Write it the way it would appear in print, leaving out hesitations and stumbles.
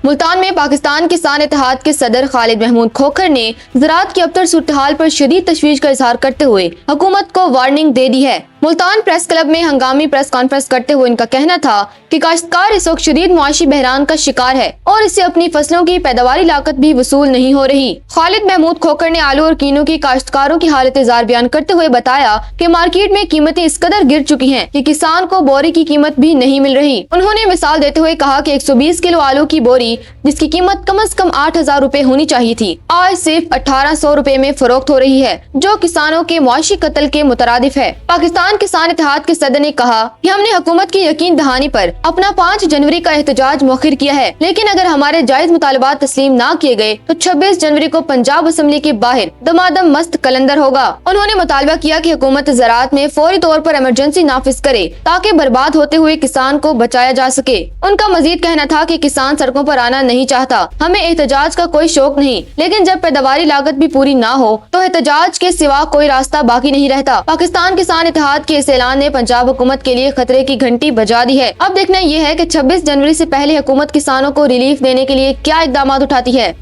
मुल्तान में पाकिस्तान किसान इत्तेहाद के सदर खालिद महमूद खोखर ने ज़राअत की अबतर सूरत-ए-हाल पर शदीद तशवीश का इजहार करते हुए हुकूमत को वार्निंग दे दी है। मुल्तान प्रेस क्लब में हंगामी प्रेस कॉन्फ्रेंस करते हुए इनका कहना था कि काश्तकार इस वक्त शदीद मुआशी बहरान का शिकार है और इससे अपनी फसलों की पैदावारी लागत भी वसूल नहीं हो रही। खालिद महमूद खोखर ने आलू और कीनों की काश्तकारों की हालत जार बयान करते हुए बताया कि मार्केट में कीमतें इस कदर गिर चुकी हैं कि किसान को बोरी की कीमत भी नहीं मिल रही। उन्होंने मिसाल देते हुए कहा कि 120 किलो आलू की बोरी जिसकी कीमत कम से कम 8,000 रुपए होनी चाहिए थी, आज सिर्फ 1,800 रुपए में फरोख्त हो रही है, जो किसानों के मुआशी कत्ल के मुतरादिफ है। पाकिस्तान किसान इत्तेहाद के सदर ने कहा कि हमने हुकूमत की यकीन दहानी पर अपना 5 जनवरी का एहतजाज मुअख्खर किया है, लेकिन अगर हमारे जायज मुतालबात तस्लीम न किए गए तो 26 जनवरी को पंजाब असम्बली के बाहर दमादम मस्त कलंदर होगा। उन्होंने मुतालबा किया कि हुकूमत ज़राअत में फौरी तौर पर इमरजेंसी नाफिज करे ताकि बर्बाद होते हुए किसान को बचाया जा सके। उनका मजीद कहना था कि किसान सड़कों पर आना नहीं चाहता, हमें एहतजाज का कोई शौक नहीं, लेकिन जब पैदावारी लागत भी पूरी ना हो तो एहतजाज के सिवा कोई रास्ता बाकी नहीं रहता। पाकिस्तान किसान इत्तेहाद के इस ऐलान ने पंजाब हुकूमत के लिए खतरे की घंटी बजा दी है। अब देखना यह है कि 26 जनवरी से पहले हुकूमत किसानों को रिलीफ देने के लिए क्या इकदाम उठाती है।